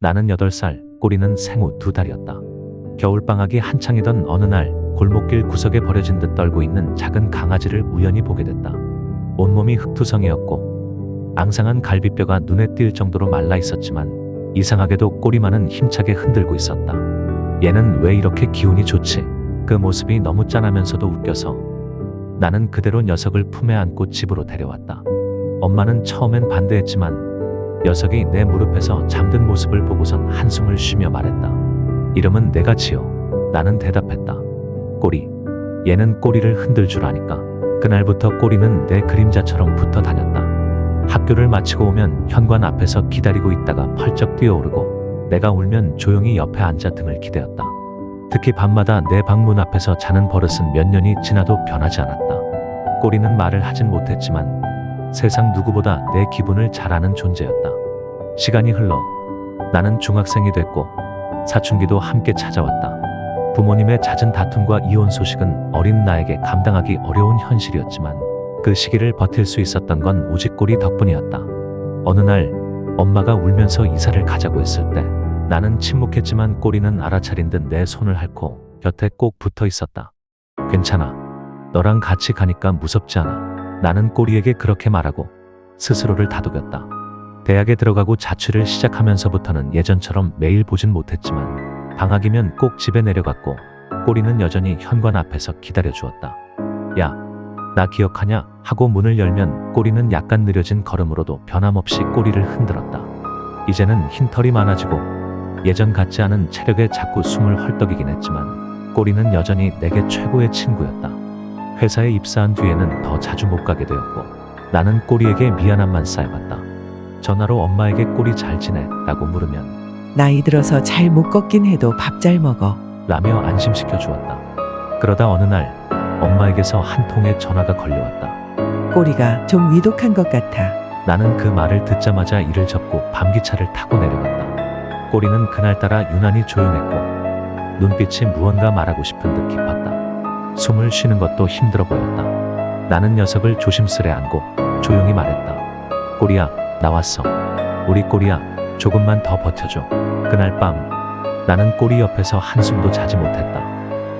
나는 8살, 꼬리는 생후 2달이었다. 겨울방학이 한창이던 어느 날 골목길 구석에 버려진 듯 떨고 있는 작은 강아지를 우연히 보게 됐다. 온몸이 흙투성이었고 앙상한 갈비뼈가 눈에 띌 정도로 말라 있었지만 이상하게도 꼬리만은 힘차게 흔들고 있었다. 얘는 왜 이렇게 기운이 좋지? 그 모습이 너무 짠하면서도 웃겨서 나는 그대로 녀석을 품에 안고 집으로 데려왔다. 엄마는 처음엔 반대했지만 녀석이 내 무릎에서 잠든 모습을 보고선 한숨을 쉬며 말했다. 이름은 내가 지어. 나는 대답했다. 꼬리. 얘는 꼬리를 흔들 줄 아니까. 그날부터 꼬리는 내 그림자처럼 붙어 다녔다. 학교를 마치고 오면 현관 앞에서 기다리고 있다가 펄쩍 뛰어오르고 내가 울면 조용히 옆에 앉아 등을 기대었다. 특히 밤마다 내 방문 앞에서 자는 버릇은 몇 년이 지나도 변하지 않았다. 꼬리는 말을 하진 못했지만 세상 누구보다 내 기분을 잘 아는 존재였다. 시간이 흘러 나는 중학생이 됐고 사춘기도 함께 찾아왔다. 부모님의 잦은 다툼과 이혼 소식은 어린 나에게 감당하기 어려운 현실이었지만 그 시기를 버틸 수 있었던 건 오직 꼬리 덕분이었다. 어느 날 엄마가 울면서 이사를 가자고 했을 때 나는 침묵했지만 꼬리는 알아차린 듯 내 손을 핥고 곁에 꼭 붙어 있었다. 괜찮아. 너랑 같이 가니까 무섭지 않아. 나는 꼬리에게 그렇게 말하고 스스로를 다독였다. 대학에 들어가고 자취를 시작하면서부터는 예전처럼 매일 보진 못했지만 방학이면 꼭 집에 내려갔고 꼬리는 여전히 현관 앞에서 기다려주었다. 야, 나 기억하냐? 하고 문을 열면 꼬리는 약간 느려진 걸음으로도 변함없이 꼬리를 흔들었다. 이제는 흰털이 많아지고 예전 같지 않은 체력에 자꾸 숨을 헐떡이긴 했지만 꼬리는 여전히 내게 최고의 친구였다. 회사에 입사한 뒤에는 더 자주 못 가게 되었고 나는 꼬리에게 미안함만 쌓여갔다. 전화로 엄마에게 꼬리 잘 지내? 라고 물으면 나이 들어서 잘 못 걷긴 해도 밥 잘 먹어. 라며 안심시켜 주었다. 그러다 어느 날 엄마에게서 한 통의 전화가 걸려왔다. 꼬리가 좀 위독한 것 같아. 나는 그 말을 듣자마자 이를 접고 밤기차를 타고 내려갔다. 꼬리는 그날따라 유난히 조용했고 눈빛이 무언가 말하고 싶은 듯 깊었다. 숨을 쉬는 것도 힘들어 보였다. 나는 녀석을 조심스레 안고 조용히 말했다. 꼬리야, 나왔어. 우리 꼬리야, 조금만 더 버텨줘. 그날 밤 나는 꼬리 옆에서 한숨도 자지 못했다.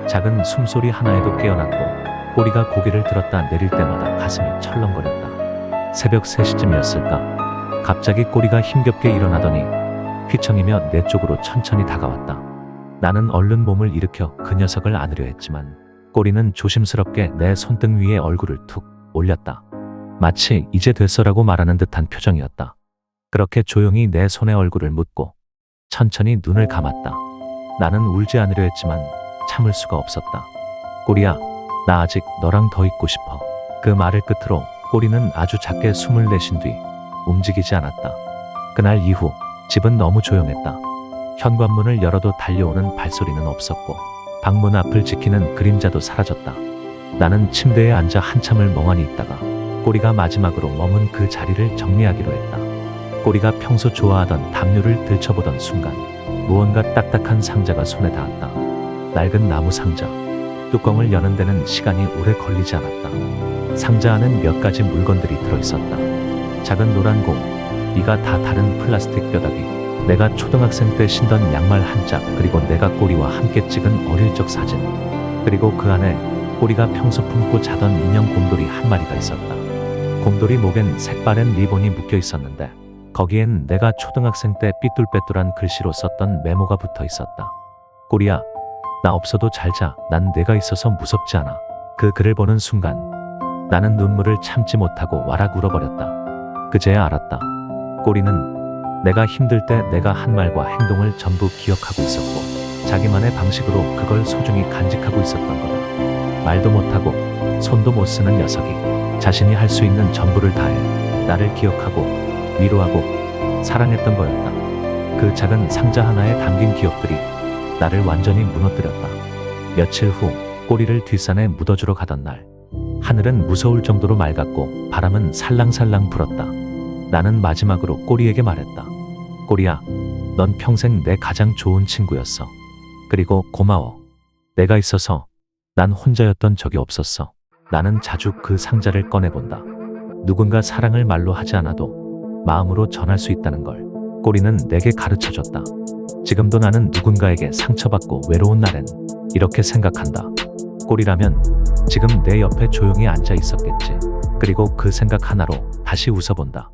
작은 숨소리 하나에도 깨어났고 꼬리가 고개를 들었다 내릴 때마다 가슴이 철렁거렸다. 새벽 3시쯤이었을까? 갑자기 꼬리가 힘겹게 일어나더니 휘청이며 내 쪽으로 천천히 다가왔다. 나는 얼른 몸을 일으켜 그 녀석을 안으려 했지만 꼬리는 조심스럽게 내 손등 위에 얼굴을 툭 올렸다. 마치 이제 됐어라고 말하는 듯한 표정이었다. 그렇게 조용히 내 손에 얼굴을 묻고 천천히 눈을 감았다. 나는 울지 않으려 했지만 참을 수가 없었다. 꼬리야, 나 아직 너랑 더 있고 싶어. 그 말을 끝으로 꼬리는 아주 작게 숨을 내쉰 뒤 움직이지 않았다. 그날 이후 집은 너무 조용했다. 현관문을 열어도 달려오는 발소리는 없었고 방문 앞을 지키는 그림자도 사라졌다. 나는 침대에 앉아 한참을 멍하니 있다가 꼬리가 마지막으로 머문 그 자리를 정리하기로 했다. 꼬리가 평소 좋아하던 담요를 들춰보던 순간 무언가 딱딱한 상자가 손에 닿았다. 낡은 나무 상자. 뚜껑을 여는 데는 시간이 오래 걸리지 않았다. 상자 안엔 몇 가지 물건들이 들어있었다. 작은 노란 공, 이가 다 다른 플라스틱 뼈다귀, 내가 초등학생 때 신던 양말 한 짝, 그리고 내가 꼬리와 함께 찍은 어릴 적 사진. 그리고 그 안에 꼬리가 평소 품고 자던 인형 곰돌이 한 마리가 있었다. 곰돌이 목엔 색바랜 리본이 묶여 있었는데 거기엔 내가 초등학생 때 삐뚤빼뚤한 글씨로 썼던 메모가 붙어 있었다. 꼬리야, 나 없어도 잘 자. 난 내가 있어서 무섭지 않아. 그 글을 보는 순간 나는 눈물을 참지 못하고 와락 울어버렸다. 그제야 알았다. 꼬리는 내가 힘들 때 내가 한 말과 행동을 전부 기억하고 있었고 자기만의 방식으로 그걸 소중히 간직하고 있었던 거다. 말도 못하고 손도 못 쓰는 녀석이 자신이 할 수 있는 전부를 다해 나를 기억하고 위로하고 사랑했던 거였다. 그 작은 상자 하나에 담긴 기억들이 나를 완전히 무너뜨렸다. 며칠 후 꼬리를 뒷산에 묻어주러 가던 날 하늘은 무서울 정도로 맑았고 바람은 살랑살랑 불었다. 나는 마지막으로 꼬리에게 말했다. 꼬리야, 넌 평생 내 가장 좋은 친구였어. 그리고 고마워. 내가 있어서 난 혼자였던 적이 없었어. 나는 자주 그 상자를 꺼내본다. 누군가 사랑을 말로 하지 않아도 마음으로 전할 수 있다는 걸. 꼬리는 내게 가르쳐줬다. 지금도 나는 누군가에게 상처받고 외로운 날엔 이렇게 생각한다. 꼬리라면 지금 내 옆에 조용히 앉아 있었겠지. 그리고 그 생각 하나로 다시 웃어본다.